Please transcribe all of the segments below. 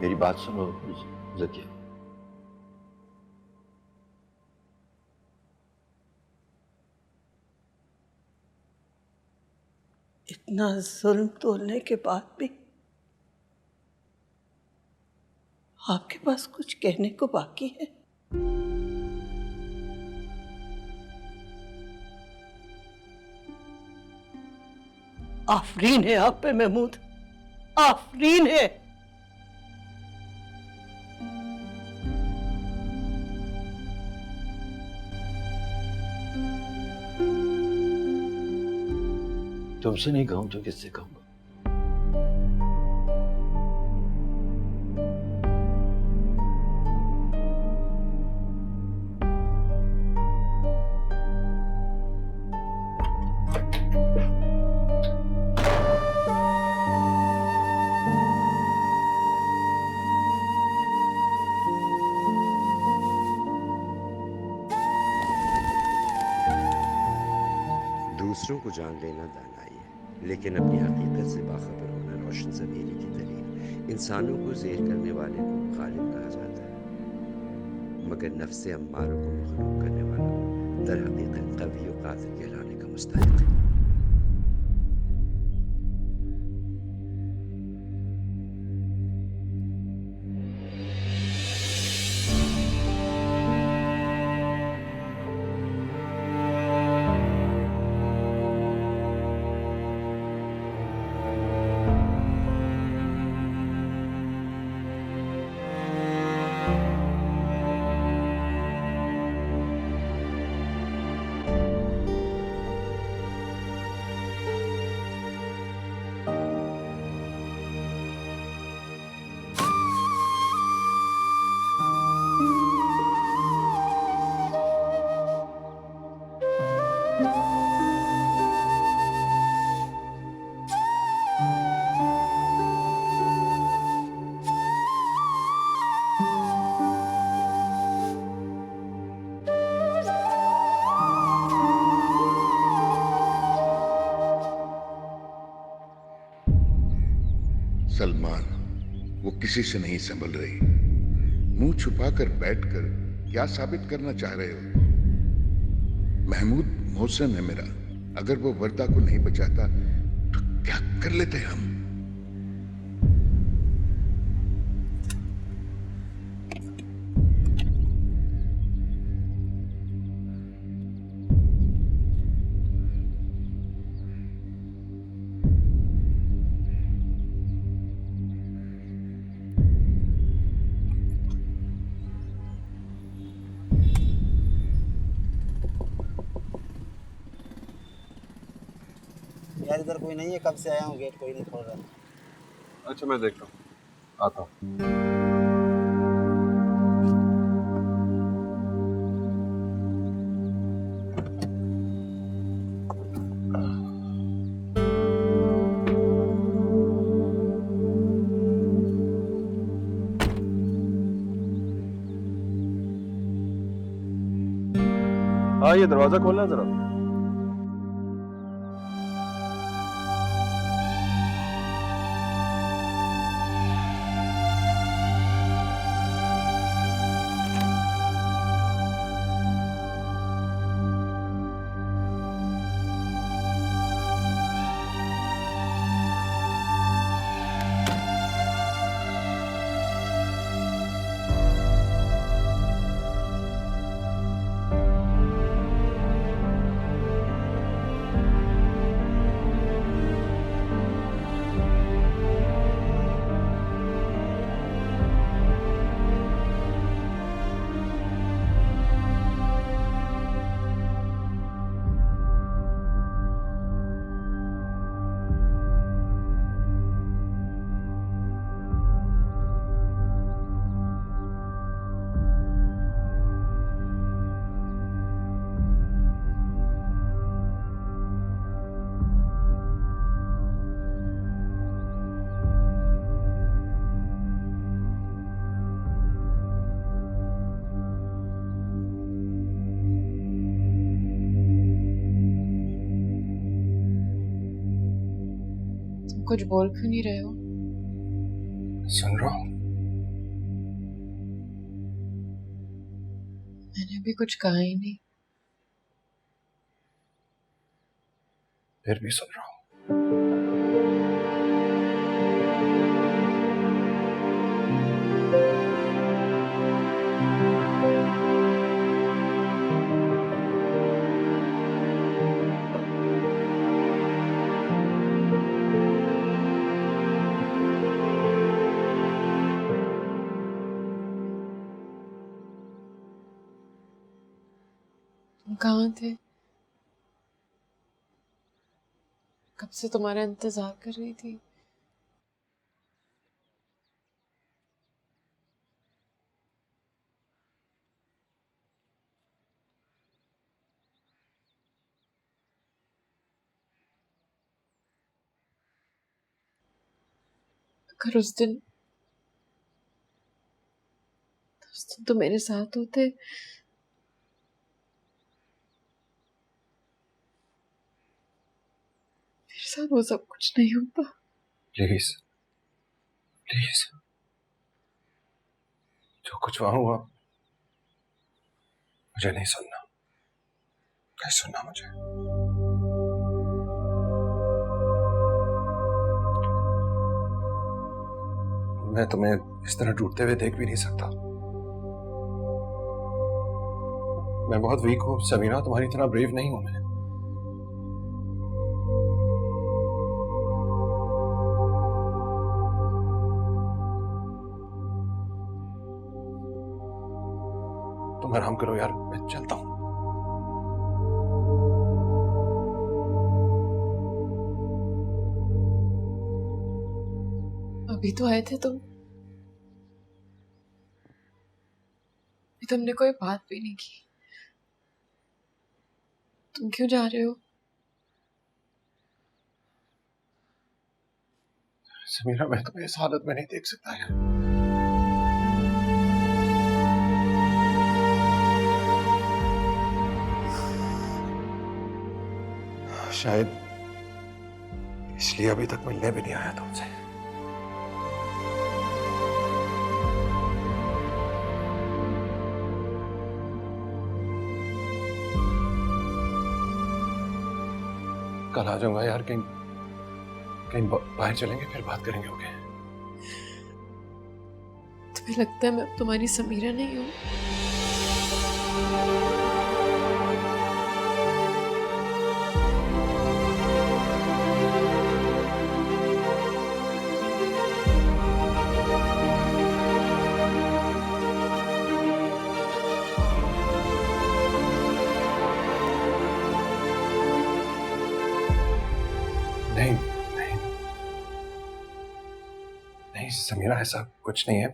मेरी बात सुनो ज़किया। इतना जुल्म तोलने के बाद भी आपके पास कुछ कहने को बाकी है? आफरीन है आप पे महमूद, आफरीन है। तुमसे नहीं कहूं तो किससे कहूंगा? दूसरों को जान लेना दानाई है, लेकिन अपनी हकीकत से बाखबर होना रोशन ज़मीरी की दलील। इंसानों को ज़ेर करने वाले को गालिब कहा जाता है, मगर नफ्स अम्मारों को मखलूक करने वाला दर हकीकत कवी और कातिल कहलाने का मुस्तहिक है। सलमान, वो किसी से नहीं संभल रही। मुंह छुपाकर बैठकर क्या साबित करना चाह रहे हो? महमूद मोहसिन है मेरा, अगर वो वर्दा को नहीं बचाता तो क्या कर लेते हम? यार इधर कोई नहीं है, कब से आया हूँ, गेट कोई नहीं खोल रहा। अच्छा मैं देखता हूँ, आता हूँ। हाँ ये दरवाजा खोलना जरा। कुछ बोल क्यों नहीं रहे हो? सुन रहा हूँ। भी कुछ कहा ही नहीं। फिर भी सुन रहा हूं। तुम कहाँ थे? कब से तुम्हारा इंतजार कर रही थी। अगर उस दिन तो मेरे साथ होते, मेरे साथ वो सब कुछ नहीं होता। प्लीज प्लीज, जो कुछ वहां हुआ मुझे नहीं सुनना, नहीं सुनना मुझे। मैं तुम्हें इस तरह टूटते हुए देख भी नहीं सकता। मैं बहुत वीक हूं समीरा, तुम्हारी तरह ब्रेव नहीं हूं मैं। तुम आराम करो यार, मैं चलता हूं। अभी तो आए थे तुम, अभी तुमने कोई बात भी नहीं की। तुम क्यों जा रहे हो? समीरा, मैं तुम्हें इस हालत में नहीं देख सकता यार। शायद इसलिए अभी तक मिलने भी नहीं आया तुमसे। कल आ जाऊंगा यार, कहीं कहीं बाहर चलेंगे, फिर बात करेंगे। ओके? तुम्हें लगता है मैं अब तुम्हारी समीरा नहीं हूँ? नहीं नहीं नहीं समीरा, ऐसा कुछ नहीं है।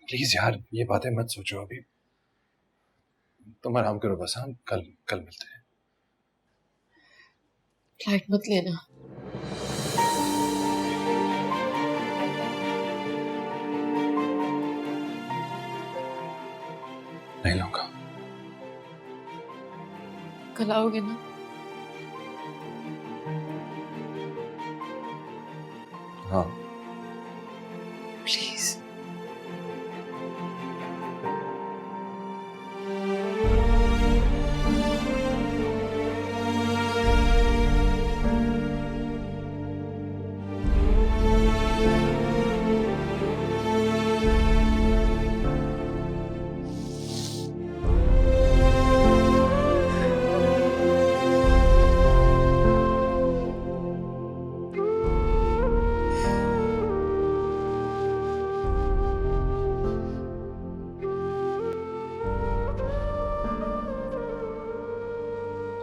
प्लीज यार, ये बातें मत सोचो अभी। तुम आराम करो बस। हम कल कल मिलते हैं। फ्लाइट मत लेना। नहीं लूंगा। कल आओगे ना? हाँ प्लीज।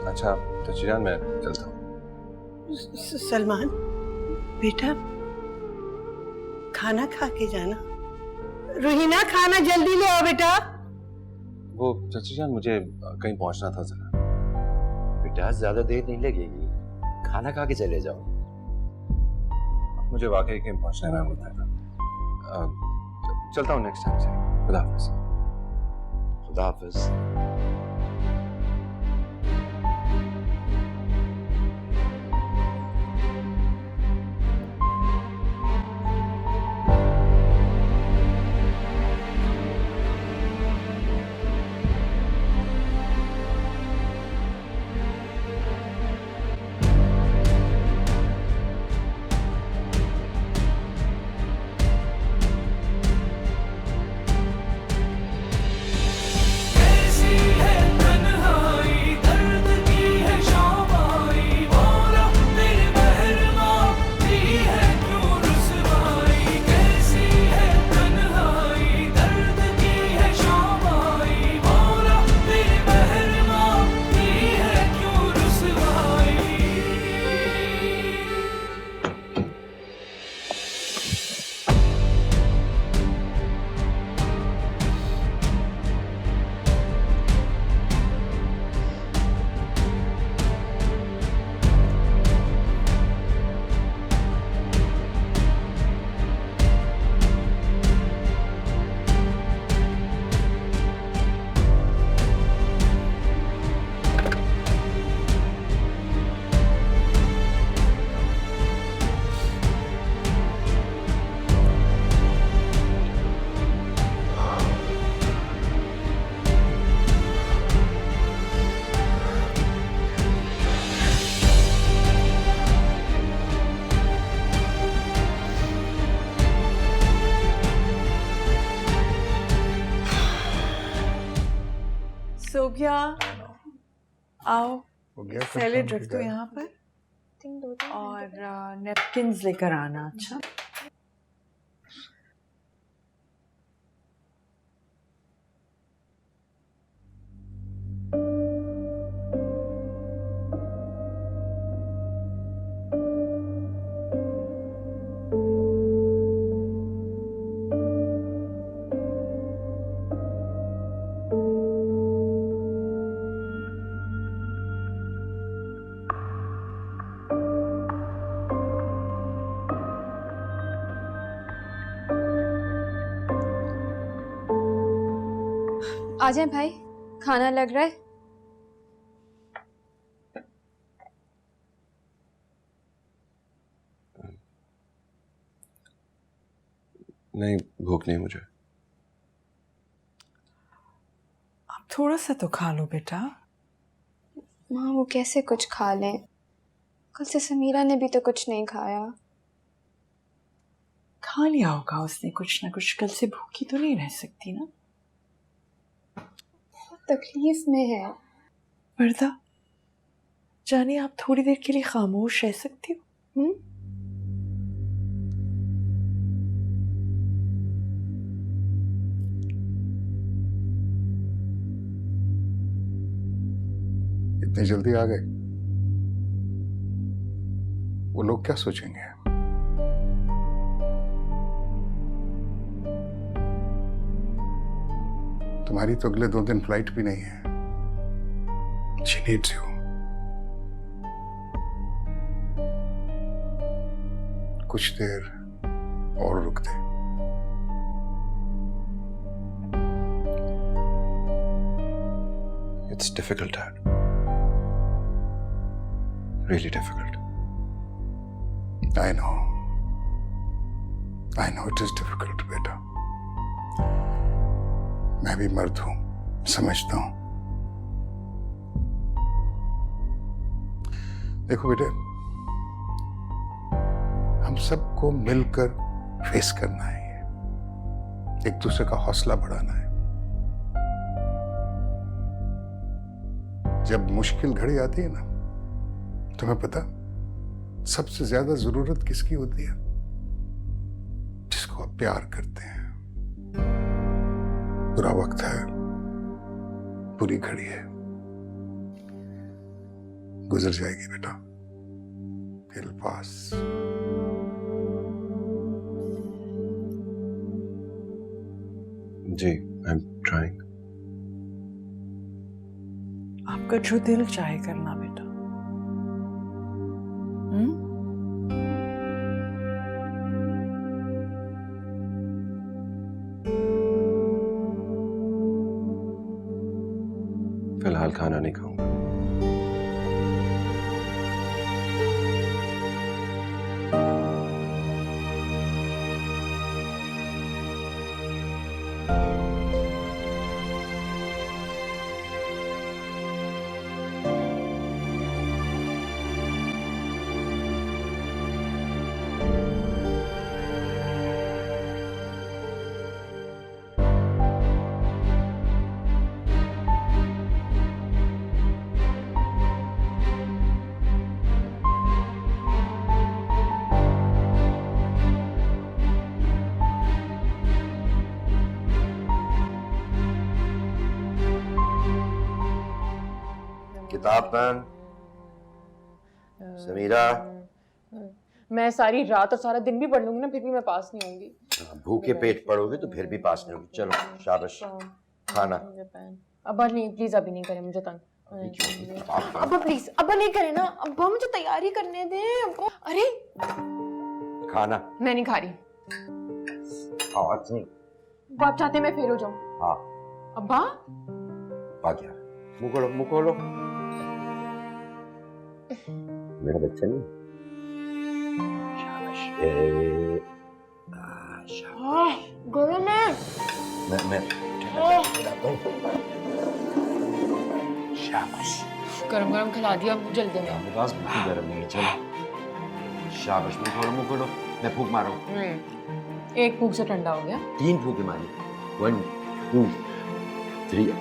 अच्छा चचिरान, मैं चलता हूँ। सलमान बेटा, खाना खा के जाना। रोहिना, खाना जल्दी ले आओ बेटा। वो चचिरान, मुझे कहीं पहुंचना था जरा। बेटा ज्यादा देर नहीं लगेगी, खाना खा के चले जाओ। मुझे वाकई कहीं पहुंचना है, मैं बताया था। चलता हूँ नेक्स्ट टाइम से। खुदा हाफिज। खुदा हाफिज। गया। आओ हो गया सब सैलेड काम रख दो किया? यहाँ पर और नेपकिन्स लेकर आना। अच्छा आ जाए भाई, खाना लग रहा है। नहीं, भूख नहीं मुझे। अब थोड़ा सा तो खा लो बेटा। माँ वो कैसे कुछ खा लें, कल से समीरा ने भी तो कुछ नहीं खाया। खा लिया होगा उसने कुछ ना कुछ, कल से भूखी तो नहीं रह सकती ना। तकलीफ में है। वर्दा जाने आप थोड़ी देर के लिए खामोश रह सकती हो? इतनी जल्दी आ गए? वो लोग क्या सोचेंगे? तुम्हारी तो अगले 2 दिन फ्लाइट भी नहीं है। She needs you. कुछ देर और रुक दे। It's difficult, Dad. Really difficult. I know. I know it is difficult, बेटा। मैं भी मर्द हूं, समझता हूं। देखो बेटे, हम सबको मिलकर फेस करना है, ये एक दूसरे का हौसला बढ़ाना है। जब मुश्किल घड़ी आती है ना, तुम्हें पता सबसे ज्यादा जरूरत किसकी होती है? जिसको आप प्यार करते हैं। बुरा वक्त है, बुरी घड़ी है, गुजर जाएगी बेटा। It'll pass. Ji, I'm trying. आपका जो दिल चाहे करना बेटा। फिलहाल खाना नहीं खाऊंगा। किताब पेन समीरा। मैं सारी रात और सारा दिन भी पढ़ लूंगी ना, फिर भी मैं पास नहीं होंगी। भूखे पेट पढ़ोगे तो फिर भी पास नहीं होगी। चलो शाबाश। खाना अब्बा नहीं, प्लीज अभी नहीं करें मुझे तंग। अब्बा प्लीज, अब्बा नहीं करे ना, अब्बा मुझे तैयारी करने दे अब्बा। अरे खाना मैं नहीं खा रही। आज नहीं। आप चाहते मैं फेल हो जाऊं? हाँ। अब्बा क्या मुंह खोलो, मुंह खोलो। मेरा बच्चा नहीं। शाबाश। गरम है। मैं शाबाश। गरम गरम खिला दिया जल्दी में। मेरे पास बिल्कुल गरम नहीं है। चलो शाबाश। मुंह खोलो, मुंह खोलो। मैं फूंक मारूं। एक फूंक से ठंडा हो गया। 3 फूंके मारी। 1 2 3।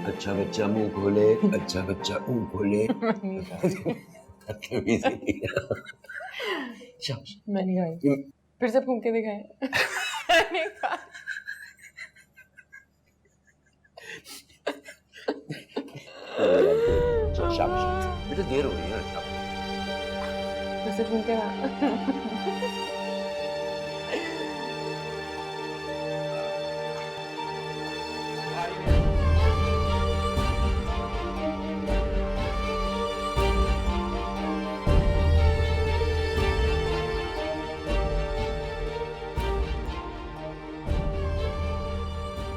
अच्छा बच्चा मुंह खोले, अच्छा बच्चा मुंह खोले। तमीज़ ही नहीं है। शाबाश। मैं नहीं खाई, फिर से फूंक के दिखाए। नहीं खा। चल शाबाश बेटा, देर हो रही है। शाबाश। फिर से फूंक के ना।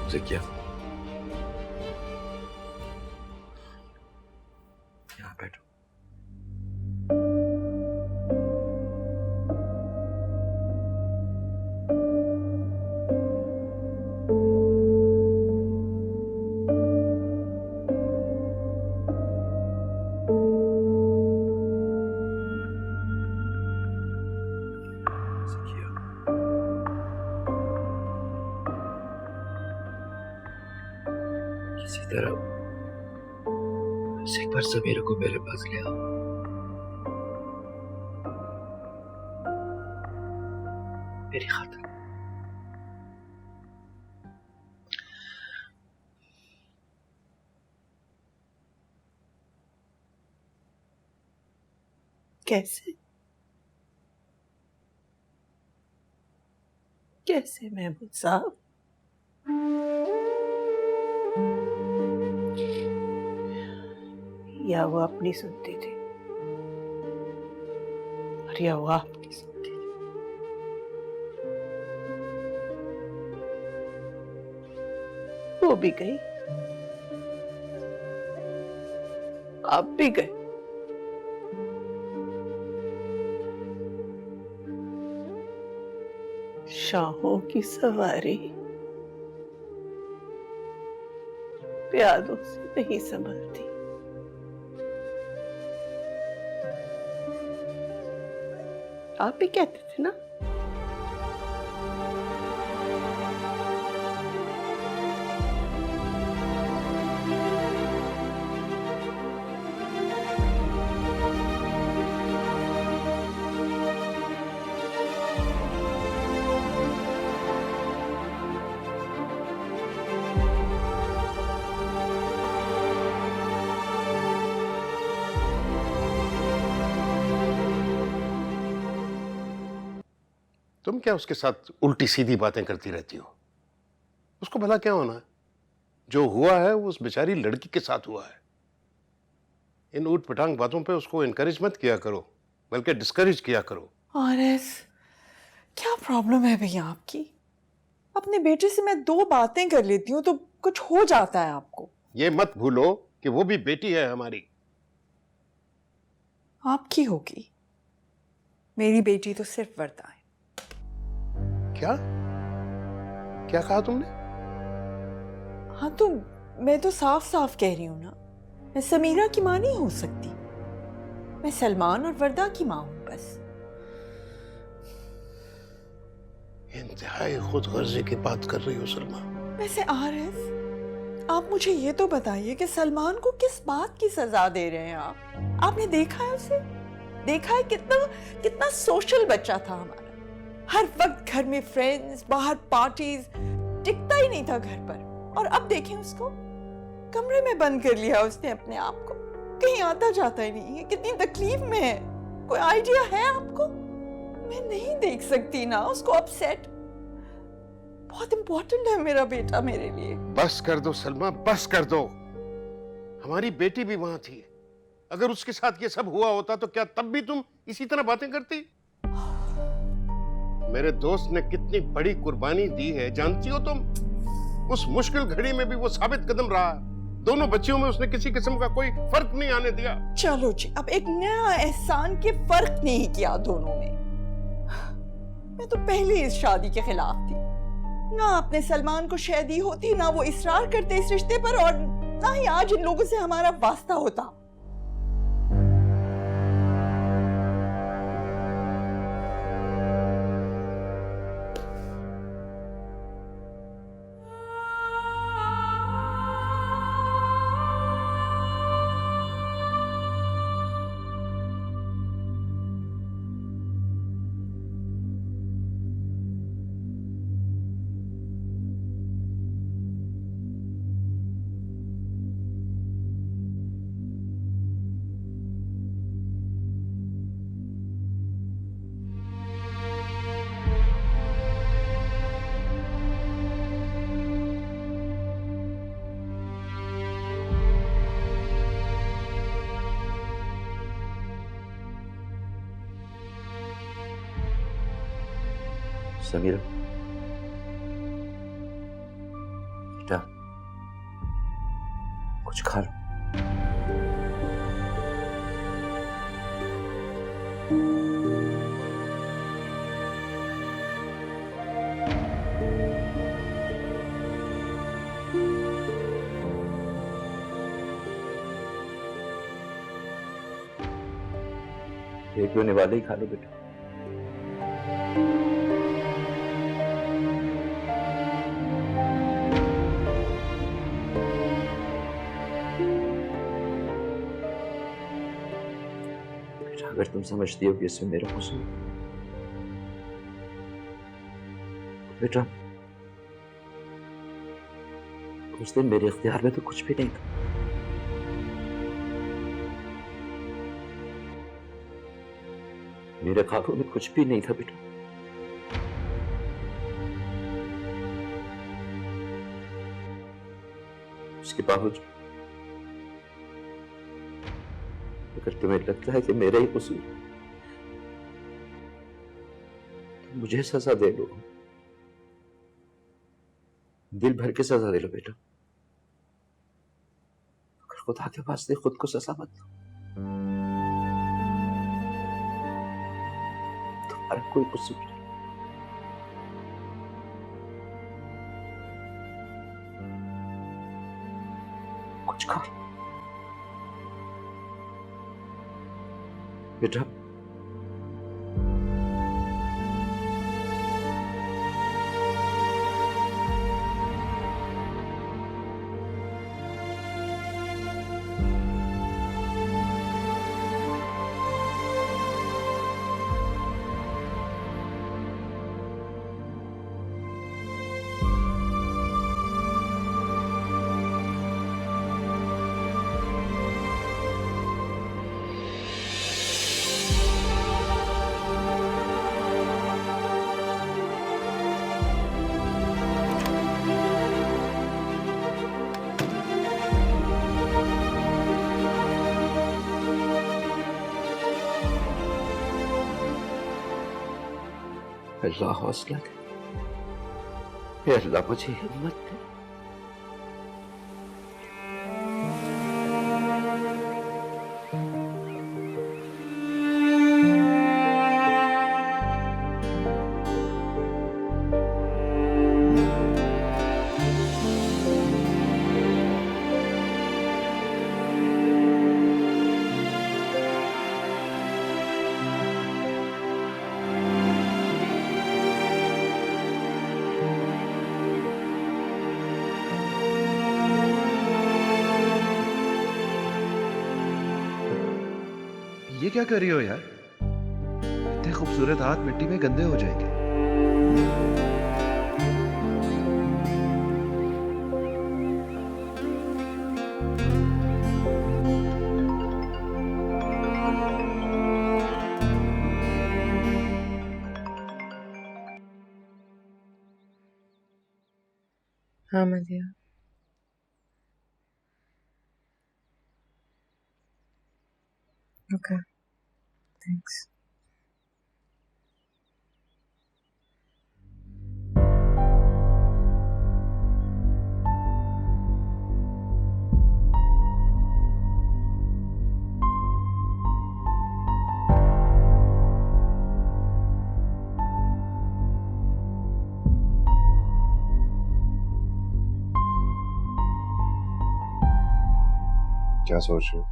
ज़किया, यहाँ बैठो। ज़किया, किसी तरह एक बार समीरा को मेरे पास ले आओ। मेरी खातिर। कैसे कैसे महमूद साहब? या वो अपनी सुनती थी और या वो आपकी सुनती थी। वो भी गई, आप भी गए। शाहों की सवारी प्यादों से नहीं संभलती। आप भी कहते थे ना, तुम क्या उसके साथ उल्टी सीधी बातें करती रहती हो? उसको भला क्या होना है? जो हुआ है वो उस बेचारी लड़की के साथ हुआ है। इन ऊट पटांग बातों पे उसको इनकरेज मत किया करो, बल्कि डिस्करेज किया करो। आरएस, क्या प्रॉब्लम है भैया आपकी? अपने बेटे से मैं 2 बातें कर लेती हूँ तो कुछ हो जाता है आपको। ये मत भूलो कि वो भी बेटी है हमारी। आपकी होगी, मेरी बेटी तो सिर्फ वर्दा है। क्या क्या कहा तुमने? हाँ तो मैं तो साफ साफ कह रही हूँ ना, मैं समीरा की माँ नहीं हो सकती, मैं सलमान और वर्दा की माँ हूँ बस। इंतहाई खुदगर्जी की बात कर रही हो सलमा। वैसे आरएस, आप मुझे ये तो बताइए कि सलमान को किस बात की सजा दे रहे हैं आप? आपने देखा है उसे? देखा है कितना कितना सोशल बच्चा था हमारा, हर वक्त घर में फ्रेंड्स, बाहर पार्टीज, टिकता ही नहीं था घर पर। और अब देखें उसको, कमरे में बंद कर लिया उसने अपने आप को, कहीं आता जाता ही नहीं है, कितनी तकलीफ में है। कोई आइडिया है आपको? मैं नहीं देख सकती ना उसको अपसेट। बहुत इंपॉर्टेंट है मेरा बेटा मेरे लिए। बस कर दो सलमा, बस कर दो। हमारी बेटी भी वहां थी। अगर उसके साथ ये सब हुआ होता तो क्या तब भी तुम इसी तरह बातें करती? मेरे दोस्त ने कितनी बड़ी कुर्बानी दी है जानती हो तुम? उस मुश्किल घड़ी में भी वो साबित कदम रहा। दोनों बच्चियों में उसने किसी किस्म का कोई फर्क नहीं आने दिया। चलो जी, अब एक नया एहसान के फर्क नहीं किया दोनों में। मैं तो पहले इस शादी के खिलाफ थी। ना आपने सलमान को शय दी होती, ना वो इसरार करते इस रिश्ते पर, और ना ही आज इन लोगों से हमारा वास्ता होता। समीरा बेटा, कुछ खा लो। एक होने वाले ही खा लो बेटा। बेटा अगर तुम समझती हो कि इसमें मेरा कसूर, बेटा उस दिन मेरे इख्तियार में तो कुछ भी नहीं था। मेरे काबू में कुछ भी नहीं था बेटा। उसके बावजूद अगर तुम्हें लगता है कि मेरा ही कसूर, तो मुझे सजा दे लो, दिल भर के सजा दे लो बेटा। अगर खुदा के वास्ते खुद को सजा मत दो। तुम्हारा कोई कसूर नहीं। कुछ खा बेटा। अल्लाह हौसला दे, अल्लाह मुझे हिम्मत दे। ये क्या कर रही हो यार? इतने खूबसूरत हाथ मिट्टी में गंदे हो जाएंगे। हाँ मदिया, ओके थैंक्स। क्या सोच रहे हो?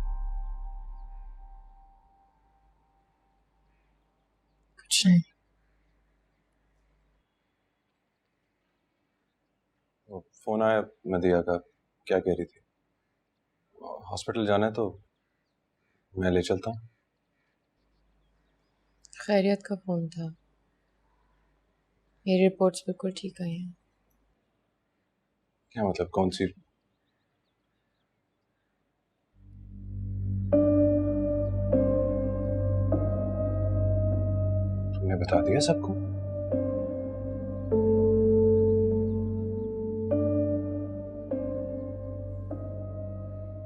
कुछ नहीं। फोन आया मदिया का, क्या कह रही थी? हॉस्पिटल जाना है तो मैं ले चलता हूँ। खैरियत का फोन था। मेरी रिपोर्ट्स बिल्कुल ठीक आई हैं। क्या मतलब, कौन सी? तुमने बता दिया सबको?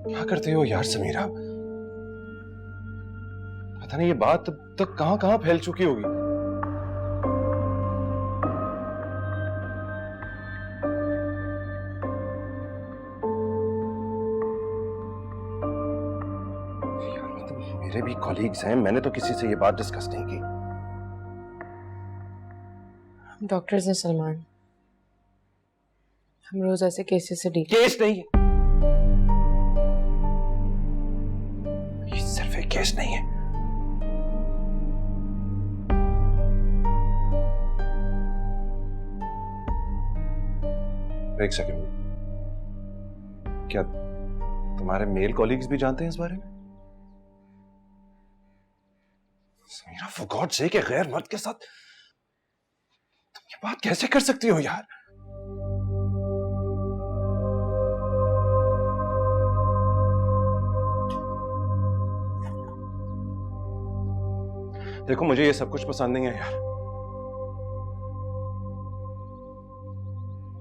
क्या करते हो यार समीरा? पता नहीं ये बात अब तक कहां कहां फैल चुकी होगी। कॉलीग्स हैं, मैंने तो किसी से ये बात डिस्कस नहीं की। डॉक्टर्स हैं सलमान, हम रोज ऐसे केसेस से डील। केस नहीं है, ये सिर्फ एक केस नहीं है। एक सेकंड, क्या तुम्हारे मेल कॉलीग्स भी जानते हैं इस बारे में? समीरा, फॉर गॉड सेक, एक गैर मर्द के साथ तुम ये बात कैसे कर सकती हो यार? देखो, मुझे ये सब कुछ पसंद नहीं है यार।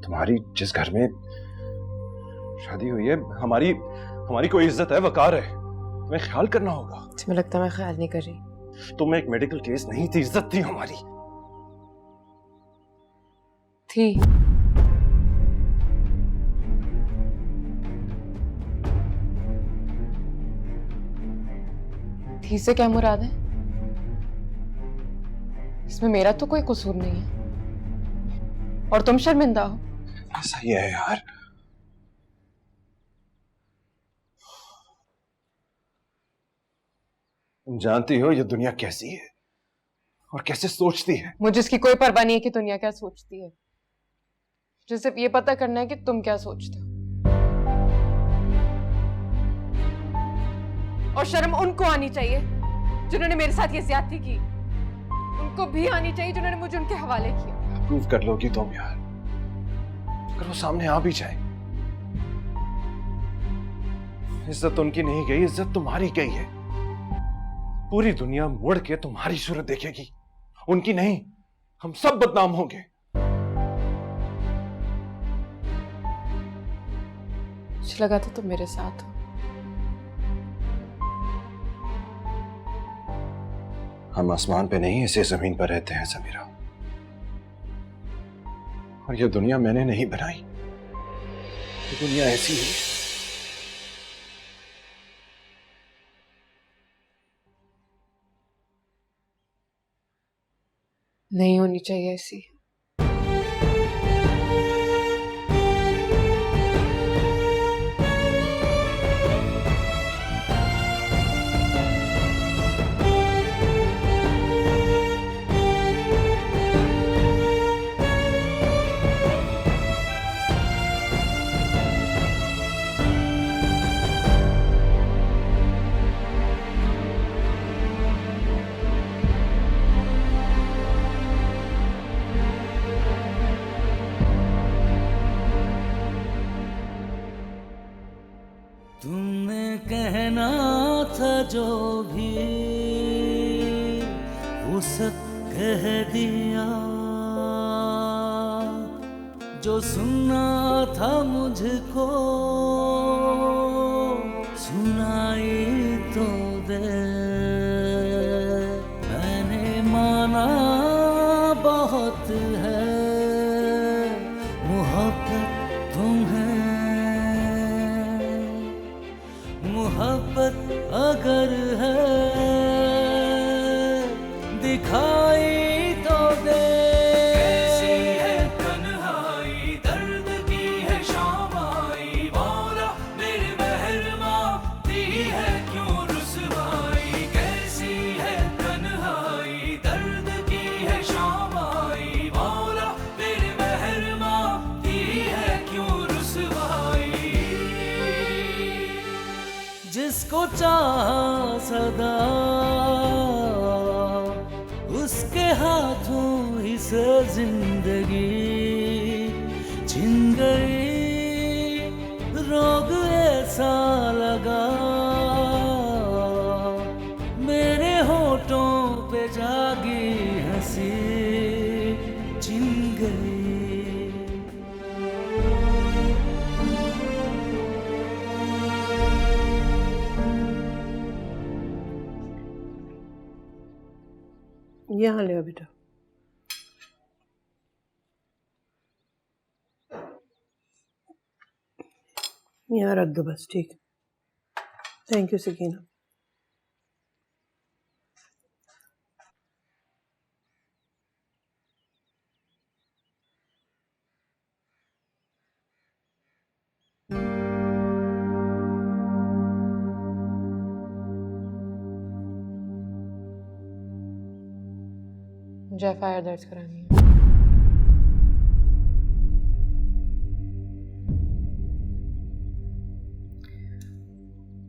तुम्हारी जिस घर में शादी हुई है, हमारी कोई इज्जत है, वकार है, तुम्हें ख्याल करना होगा। तुम्हें लगता है मैं ख्याल नहीं कर रही? तुम एक मेडिकल केस नहीं थी, इज्जत थी हमारी। थी से क्या मुराद है? इसमें मेरा तो कोई कसूर नहीं है और तुम शर्मिंदा हो। सही है यार, तुम जानती हो ये दुनिया कैसी है और कैसे सोचती है। मुझे इसकी कोई परवाह नहीं है कि दुनिया क्या सोचती है। मुझे सिर्फ ये पता करना है कि तुम क्या सोचते हो। और शर्म उनको आनी चाहिए जिन्होंने मेरे साथ ये ज्यादती की, उनको भी आनी चाहिए जिन्होंने मुझे उनके हवाले किया। प्रूव कर लोगी तुम यार, अगर वो सामने आ भी जाए। इज्जत उनकी नहीं गई, इज्जत तुम्हारी गई है। पूरी दुनिया मुड़ के तुम्हारी सूरत देखेगी, उनकी नहीं। हम सब बदनाम होंगे। मुझे लगा था तुम मेरे साथ हो। हम आसमान पे नहीं, इसी जमीन पर रहते हैं समीरा। और ये दुनिया मैंने नहीं बनाई, ये दुनिया ऐसी ही है। नहीं होनी चाहिए ऐसी। तुमने कहना था जो भी वो सब कह दिया, जो सुनना था मुझको सुनाई तो दे। मैंने माना बहुत है मोहब्बत तुम्हें, मोहब्बत अगर है दिखाई तो दे। कैसी है तन्हाई, दर्द की है शामाई, मौला मेरे महरमा दी है क्यों रुसवाई। कैसी है तन्हाई, दर्द की है शामाई, मौला मेरे महरमा दी है क्यों रुसवाई। जिसको चाहा सदा उसके हाथों ही से जिंदगी छिन गई। रोग ऐसा लगा मेरे होठों पे जागी हंसी छिन गई। यहाँ ले बेटा। यहाँ रख दो बस, ठीक है। Thank you Sakina. मुझे एफआईआर दर्ज करानी है।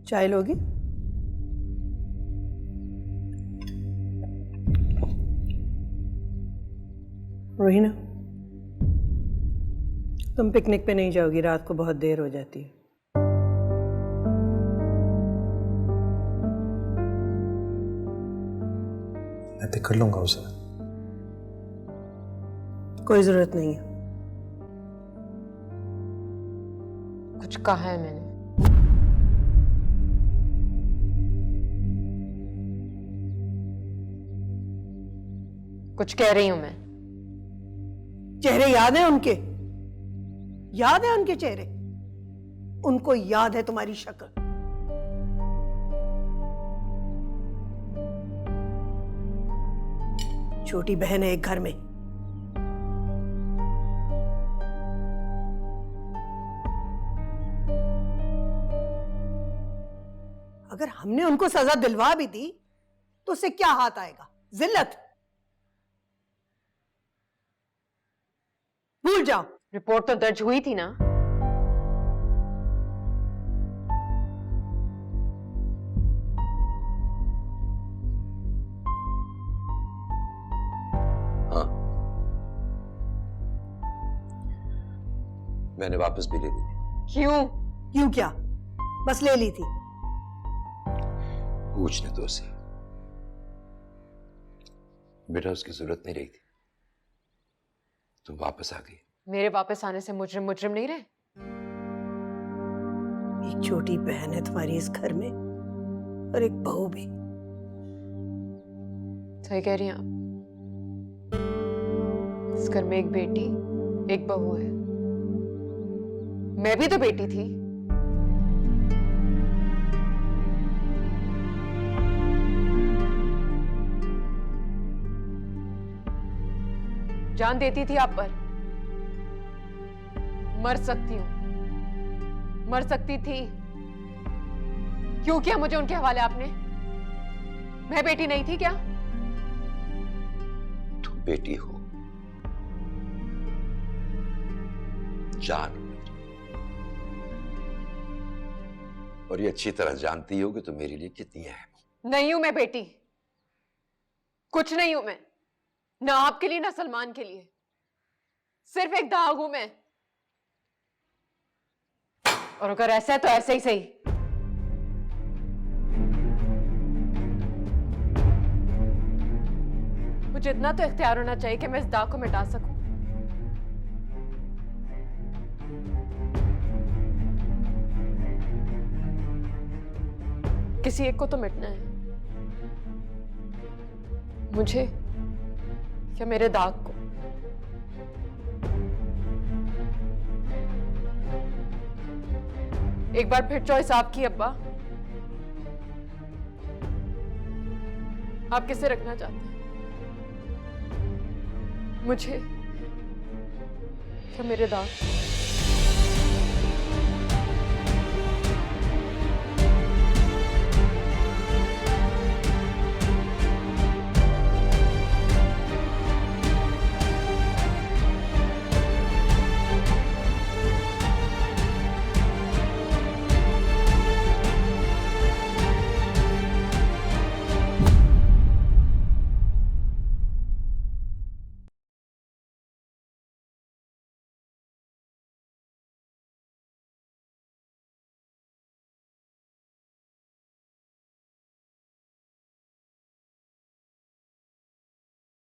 चाय लोगी? रोहिना, तुम पिकनिक पे नहीं जाओगी, रात को बहुत देर हो जाती है। मैं पिक कर लूंगा उसे। कोई जरूरत नहीं है। कुछ कहा है मैंने? कुछ कह रही हूं मैं। चेहरे याद है उनके? याद है उनके चेहरे? उनको याद है तुम्हारी शक्ल? छोटी बहन है एक घर में। अगर हमने उनको सजा दिलवा भी दी तो उससे क्या हाथ आएगा? जिल्लत। भूल जाओ। रिपोर्ट तो दर्ज हुई थी ना? हाँ, मैंने वापस भी ले ली थी। क्यों? क्यों क्या? बस ले ली थी। पूछने तो उसे। बेटा उसकी जरूरत नहीं रही थी, तुम वापस आ गई। मेरे वापस आने से मुजरिम मुजरिम नहीं रहे? एक छोटी बहन है तुम्हारी इस घर में और एक बहू भी। सही कह रही हैं आप। इस घर में एक बेटी एक बहू है। मैं भी तो बेटी थी। जान देती थी आप पर। मर सकती हूं, मर सकती थी। क्यों किया मुझे उनके हवाले आपने? मैं बेटी नहीं थी क्या? तुम बेटी हो, जान मेरी, और ये अच्छी तरह जानती हो कि तुम मेरे लिए कितनी अहम। नहीं हूं मैं बेटी, कुछ नहीं हूं मैं, ना आपके लिए ना सलमान के लिए। सिर्फ एक दाग हूं मैं। और अगर ऐसा है तो ऐसे ही सही। मुझे इतना तो इख्तियार होना चाहिए कि मैं इस दाग को मिटा सकूं। किसी एक को तो मिटना है, मुझे या मेरे दाग को। एक बार फिर चॉइस आपकी अब्बा। आप किसे रखना चाहते हैं, मुझे या मेरे दाग?